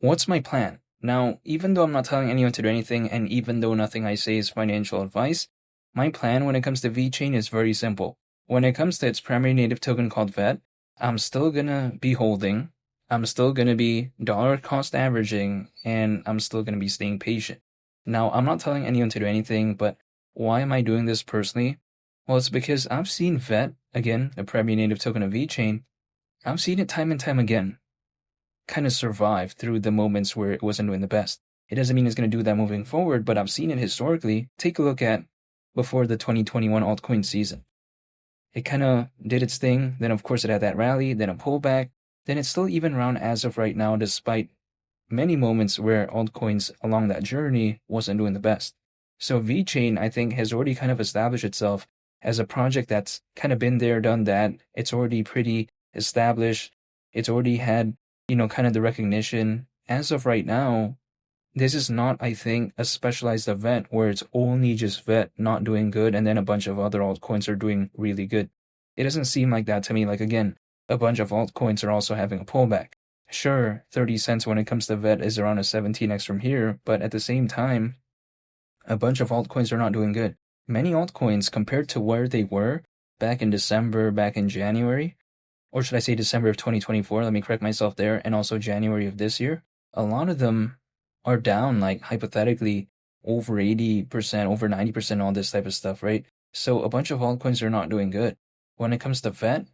what's my plan? Now, even though I'm not telling anyone to do anything, and even though nothing I say is financial advice, my plan when it comes to VeChain is very simple. When it comes to its primary native token called VET, I'm still gonna be holding, I'm still gonna be dollar cost averaging, and I'm still gonna be staying patient. Now, I'm not telling anyone to do anything, but why am I doing this personally? Well, it's because I've seen VET, again, the primary native token of VeChain, I've seen it time and time again kind of survive through the moments where it wasn't doing the best. It doesn't mean it's going to do that moving forward, but I've seen it historically. Take a look at before the 2021 altcoin season. It kind of did its thing. Then, of course, it had that rally, then a pullback. Then it's still even around as of right now, despite many moments where altcoins along that journey wasn't doing the best. So VeChain, I think, has already kind of established itself as a project that's kind of been there, done that. It's already pretty established. It's already had kind of the recognition. As of right now, this is not, I think, a specialized event where it's only just VET not doing good and then a bunch of other altcoins are doing really good. It doesn't seem like that to me. Like, again, a bunch of altcoins are also having a pullback. Sure, 30 cents when it comes to VET is around a 17x from here, but at the same time, a bunch of altcoins are not doing good. Many altcoins, compared to where they were back in December, back in January, or should I say December of 2024, let me correct myself there, and also January of this year, a lot of them are down, like hypothetically, over 80%, over 90%, all this type of stuff, right? So a bunch of altcoins are not doing good. When it comes to VET,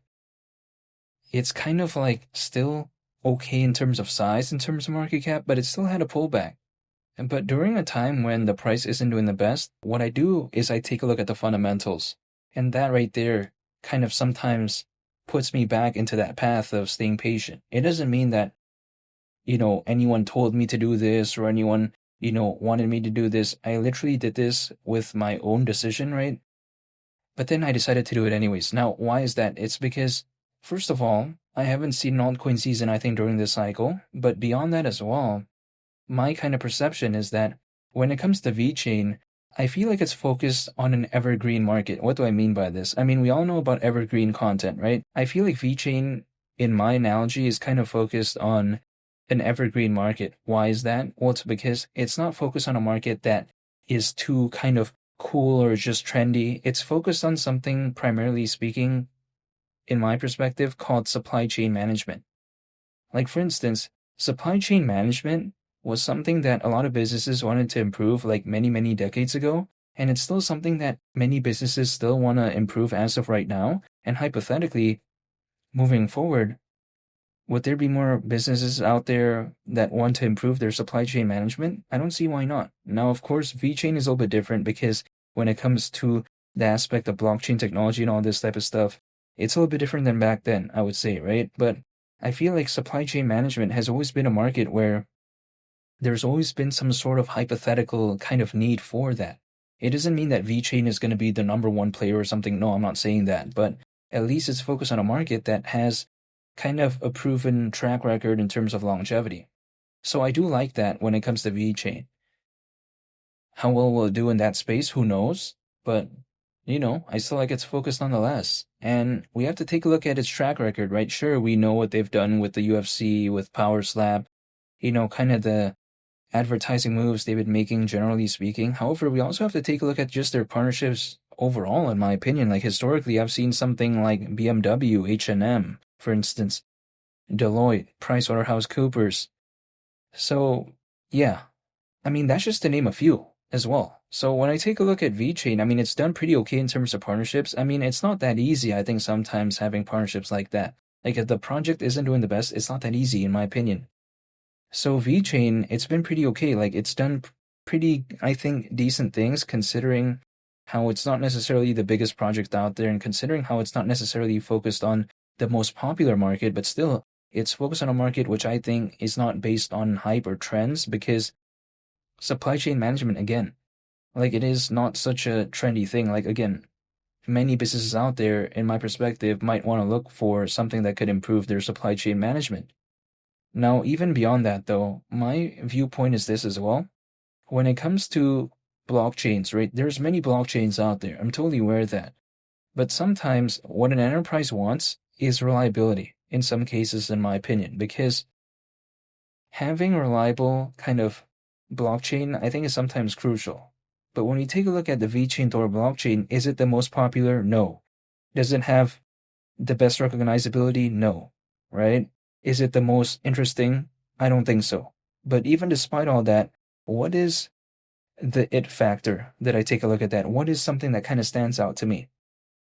it's kind of like still okay in terms of size, in terms of market cap, but it still had a pullback. But during a time when the price isn't doing the best, what I do is I take a look at the fundamentals. And that right there kind of sometimes puts me back into that path of staying patient. It doesn't mean that, anyone told me to do this or anyone, wanted me to do this. I literally did this with my own decision, right? But then I decided to do it anyways. Now, why is that? It's because, first of all, I haven't seen an altcoin season, I think, during this cycle. But beyond that as well, my kind of perception is that when it comes to VeChain, I feel like it's focused on an evergreen market. What do I mean by this? I mean, we all know about evergreen content, right? I feel like VeChain, in my analogy, is kind of focused on an evergreen market. Why is that? Well, it's because it's not focused on a market that is too kind of cool or just trendy. It's focused on something, primarily speaking, in my perspective, called supply chain management. Like, for instance, supply chain management was something that a lot of businesses wanted to improve like many, many decades ago. And it's still something that many businesses still want to improve as of right now. And hypothetically, moving forward, would there be more businesses out there that want to improve their supply chain management? I don't see why not. Now, of course, VeChain is a little bit different because when it comes to the aspect of blockchain technology and all this type of stuff, it's a little bit different than back then, I would say, right? But I feel like supply chain management has always been a market where there's always been some sort of hypothetical kind of need for that. It doesn't mean that VeChain is going to be the number one player or something. No, I'm not saying that. But at least it's focused on a market that has kind of a proven track record in terms of longevity. So I do like that when it comes to VeChain. How well will it do in that space? Who knows? But, I still like its focus nonetheless. And we have to take a look at its track record, right? Sure, we know what they've done with the UFC, with Power Slap, kind of the advertising moves they've been making, generally speaking. However, we also have to take a look at just their partnerships overall, in my opinion. Like, historically, I've seen something like BMW, H&M, for instance, Deloitte, PricewaterhouseCoopers. So, yeah, I mean, that's just to name a few as well. So when I take a look at VeChain, I mean, it's done pretty okay in terms of partnerships. I mean, it's not that easy, I think, sometimes having partnerships like that. Like, if the project isn't doing the best, it's not that easy, in my opinion. So VeChain, it's been pretty okay. Like, it's done pretty, I think, decent things considering how it's not necessarily the biggest project out there and considering how it's not necessarily focused on the most popular market, but still, it's focused on a market which I think is not based on hype or trends because supply chain management, again, like, it is not such a trendy thing. Like, again, many businesses out there, in my perspective, might want to look for something that could improve their supply chain management. Now, even beyond that, though, my viewpoint is this as well. When it comes to blockchains, right, there's many blockchains out there. I'm totally aware of that. But sometimes what an enterprise wants is reliability, in some cases, in my opinion, because having a reliable kind of blockchain, I think, is sometimes crucial. But when we take a look at the VeChain Tor blockchain, is it the most popular? No. Does it have the best recognizability? No. Right? Is it the most interesting? I don't think so. But even despite all that, what is the it factor that I take a look at that? What is something that kind of stands out to me?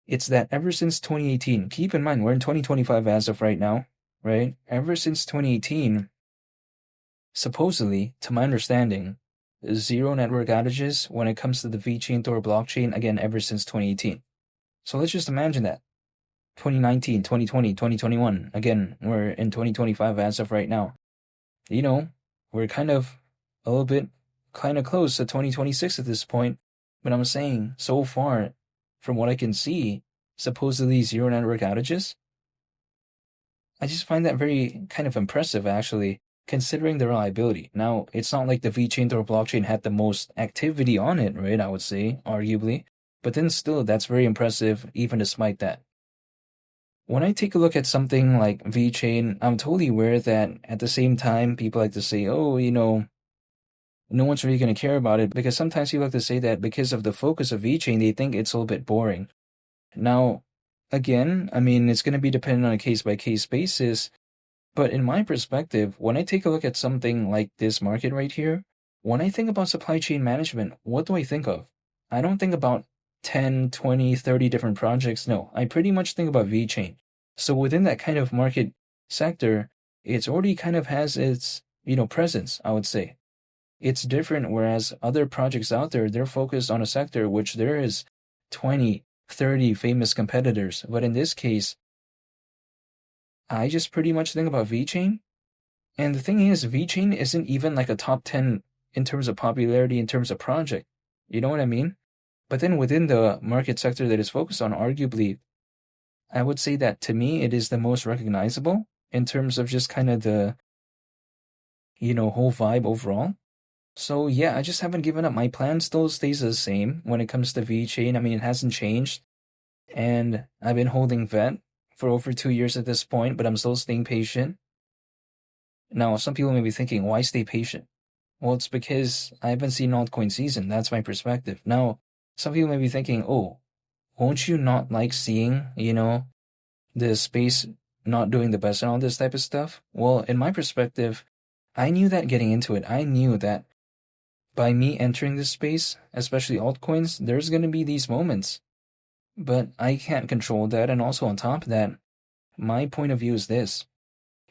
It's that ever since 2018, keep in mind, we're in 2025 as of right now, right? Ever since 2018, supposedly, to my understanding, zero network outages when it comes to the VeChain Tor blockchain, again, ever since 2018. So let's just imagine that. 2019, 2020, 2021, again, we're in 2025 as of right now. We're kind of a little bit kind of close to 2026 at this point, but I'm saying so far, from what I can see, supposedly zero network outages. I just find that very kind of impressive, actually, considering the reliability. Now, it's not like the VeChain Tor blockchain had the most activity on it, right? I would say, arguably. But then still, that's very impressive, even despite that. When I take a look at something like VeChain, I'm totally aware that at the same time, people like to say, oh, no one's really going to care about it, because sometimes people like to say that because of the focus of VeChain, they think it's a little bit boring. Now, again, I mean, it's going to be dependent on a case-by-case basis, but in my perspective, when I take a look at something like this market right here, when I think about supply chain management, what do I think of? I don't think about 10, 20, 30 different projects. No, I pretty much think about VeChain. So within that kind of market sector, it's already kind of has its, presence, I would say. It's different, whereas other projects out there, they're focused on a sector which there is 20, 30 famous competitors. But in this case, I just pretty much think about VeChain. And the thing is, VeChain isn't even like a top 10 in terms of popularity, in terms of project. You know what I mean? But then within the market sector that is focused on, arguably, I would say that to me, it is the most recognizable in terms of just kind of the, whole vibe overall. So yeah, I just haven't given up. My plan still stays the same when it comes to VeChain. I mean, it hasn't changed. And I've been holding VET for over 2 years at this point, but I'm still staying patient. Now, some people may be thinking, why stay patient? Well, it's because I haven't seen altcoin season. That's my perspective. Now, some people may be thinking, oh, won't you not like seeing, the space not doing the best and all this type of stuff? Well, in my perspective, I knew that getting into it. I knew that by me entering this space, especially altcoins, there's going to be these moments. But I can't control that. And also on top of that, my point of view is this.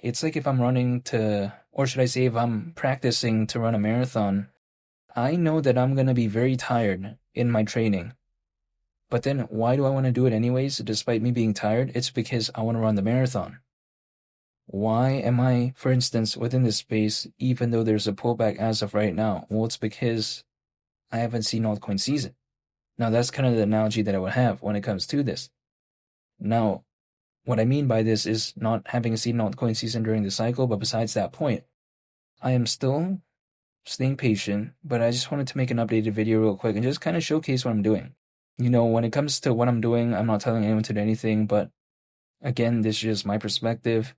It's like if I'm running to, or should I say if I'm practicing to run a marathon, I know that I'm going to be very tired in my training. But then why do I want to do it anyways, despite me being tired? It's because I want to run the marathon. Why am I, for instance, within this space, even though there's a pullback as of right now? Well, it's because I haven't seen altcoin season. Now, that's kind of the analogy that I would have when it comes to this. Now, what I mean by this is not having seen altcoin season during the cycle, but besides that point, I am still staying patient, but I just wanted to make an updated video real quick and just kind of showcase what I'm doing. When it comes to what I'm doing, I'm not telling anyone to do anything, but again, this is just my perspective.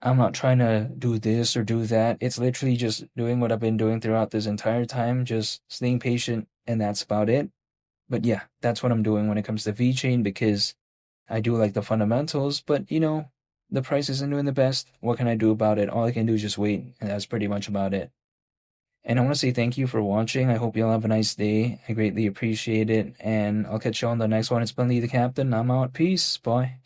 I'm not trying to do this or do that. It's literally just doing what I've been doing throughout this entire time, just staying patient, and that's about it. But yeah, that's what I'm doing when it comes to VeChain, because I do like the fundamentals, but the price isn't doing the best. What can I do about it? All I can do is just wait, and that's pretty much about it. And I want to say thank you for watching. I hope you all have a nice day. I greatly appreciate it, and I'll catch you on the next one. It's been Lee the Captain. I'm out. Peace. Bye.